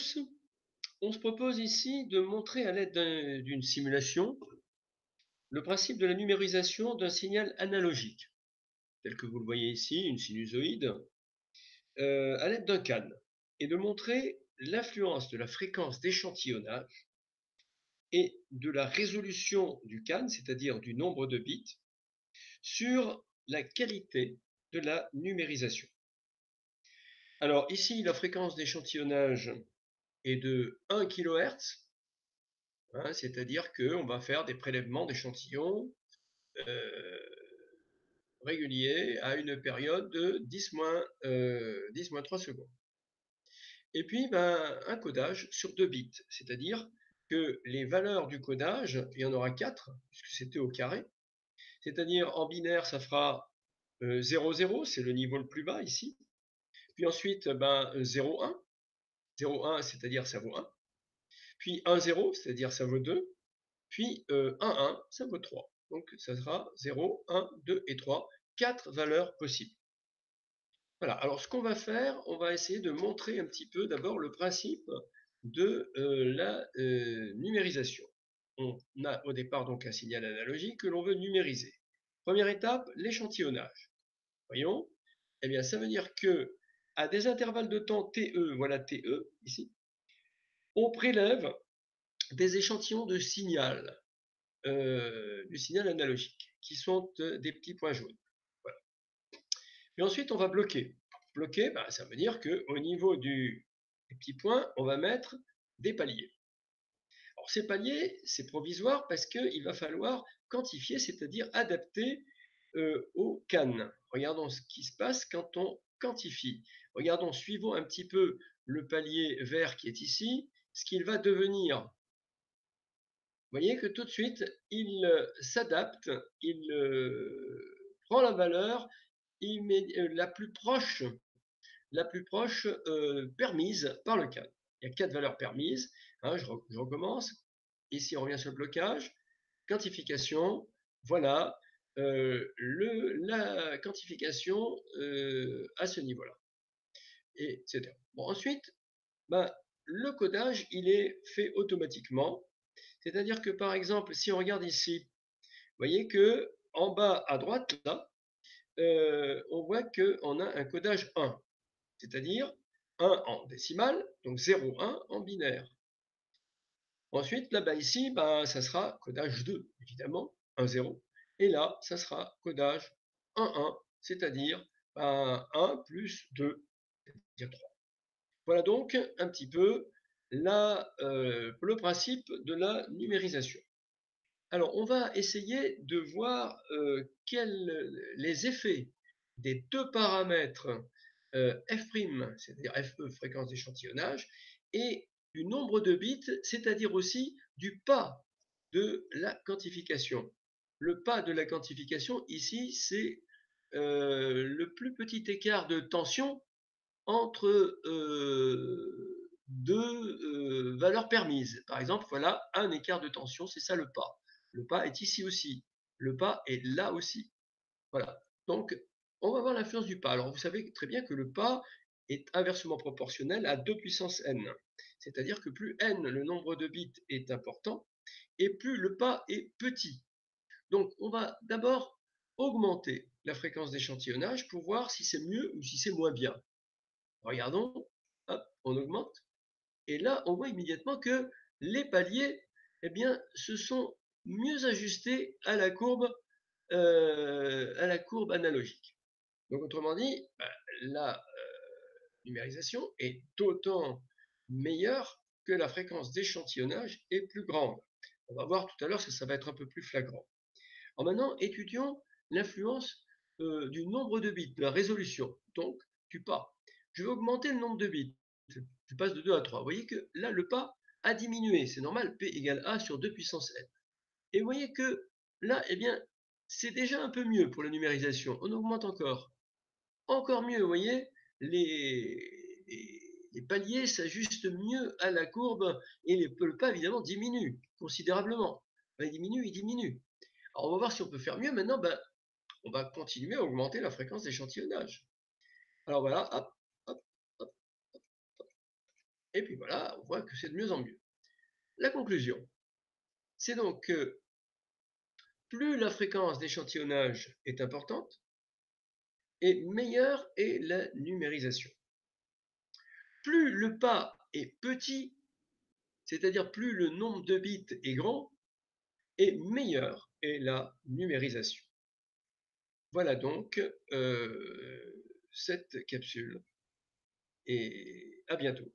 tous, on se propose ici de montrer à l'aide d'une simulation le principe de la numérisation d'un signal analogique, tel que vous le voyez ici, une sinusoïde, à l'aide d'un CAN, et de montrer l'influence de la fréquence d'échantillonnage et de la résolution du CAN, c'est-à-dire du nombre de bits, sur la qualité de la numérisation. Alors ici, la fréquence d'échantillonnage est de 1 kHz, hein, c'est-à-dire qu'on va faire des prélèvements d'échantillons réguliers à une période de 10-3 secondes. Et puis, un codage sur 2 bits, c'est-à-dire que les valeurs du codage, il y en aura 4, puisque c'était au carré, c'est-à-dire en binaire, ça fera 0, 0, c'est le niveau le plus bas ici. Puis ensuite, 0, 1, 0, 1, c'est-à-dire ça vaut 1. Puis 1, 0, c'est-à-dire ça vaut 2. Puis 1, 1, ça vaut 3. Donc ça sera 0, 1, 2 et 3, 4 valeurs possibles. Voilà, alors ce qu'on va faire, on va essayer de montrer un petit peu d'abord le principe de la numérisation. On a au départ donc un signal analogique que l'on veut numériser. Première étape, l'échantillonnage. Voyons, eh bien ça veut dire que à des intervalles de temps TE, voilà TE ici, on prélève des échantillons de signal, du signal analogique, qui sont des petits points jaunes. Voilà. Puis ensuite, on va bloquer. Bloquer, ça veut dire qu'au niveau des petits points, on va mettre des paliers. Alors ces paliers, c'est provisoire parce qu'il va falloir quantifier, c'est-à-dire adapter au CAN. Regardons ce qui se passe quand on quantifie. Regardons, suivons un petit peu le palier vert qui est ici, ce qu'il va devenir. Vous voyez que tout de suite, il s'adapte, il prend la valeur la plus proche permise par le CAN. Il y a 4 valeurs permises. Hein, je recommence. Ici, on revient sur le blocage. Quantification. Voilà la quantification à ce niveau-là. Etc. Bon, ensuite, le codage, il est fait automatiquement. C'est-à-dire que, par exemple, si on regarde ici, vous voyez que en bas à droite, là, on voit qu'on a un codage 1, c'est-à-dire 1 en décimal, donc 0, 1 en binaire. Ensuite, là-bas ici, ça sera codage 2, évidemment, 1, 0. Et là, ça sera codage 1, 1, c'est-à-dire 1 plus 2, c'est-à-dire 3. Voilà donc un petit peu le principe de la numérisation. Alors, on va essayer de voir les effets des deux paramètres f', c'est-à-dire FE, fréquence d'échantillonnage, et du nombre de bits, c'est-à-dire aussi du pas de la quantification. Le pas de la quantification, ici, c'est le plus petit écart de tension entre deux valeurs permises. Par exemple, voilà un écart de tension, c'est ça le pas. Le pas est ici aussi. Le pas est là aussi. Voilà. Donc, on va voir l'influence du pas. Alors, vous savez très bien que le pas est inversement proportionnel à 2 puissance n. C'est-à-dire que plus n, le nombre de bits, est important, et plus le pas est petit. Donc, on va d'abord augmenter la fréquence d'échantillonnage pour voir si c'est mieux ou si c'est moins bien. Regardons, hop, on augmente, et là, on voit immédiatement que les paliers, eh bien, se sont mieux ajustés à la courbe analogique. Donc, autrement dit, la numérisation est d'autant meilleure que la fréquence d'échantillonnage est plus grande. On va voir tout à l'heure que ça va être un peu plus flagrant. Alors maintenant, étudions l'influence du nombre de bits, de la résolution, donc du pas. Je vais augmenter le nombre de bits. Je passe de 2 à 3. Vous voyez que là, le pas a diminué. C'est normal, P égale A sur 2 puissance n. Et vous voyez que là, eh bien, c'est déjà un peu mieux pour la numérisation. On augmente encore. Encore mieux, vous voyez, les paliers s'ajustent mieux à la courbe et le pas, évidemment, diminue considérablement. Il diminue, il diminue. Alors, on va voir si on peut faire mieux. Maintenant, on va continuer à augmenter la fréquence d'échantillonnage. Alors voilà, hop, hop, hop. Et puis voilà, on voit que c'est de mieux en mieux. La conclusion, c'est donc que plus la fréquence d'échantillonnage est importante, et meilleure est la numérisation. Plus le pas est petit, c'est-à-dire plus le nombre de bits est grand, et meilleure est la numérisation. Voilà donc cette capsule, et à bientôt.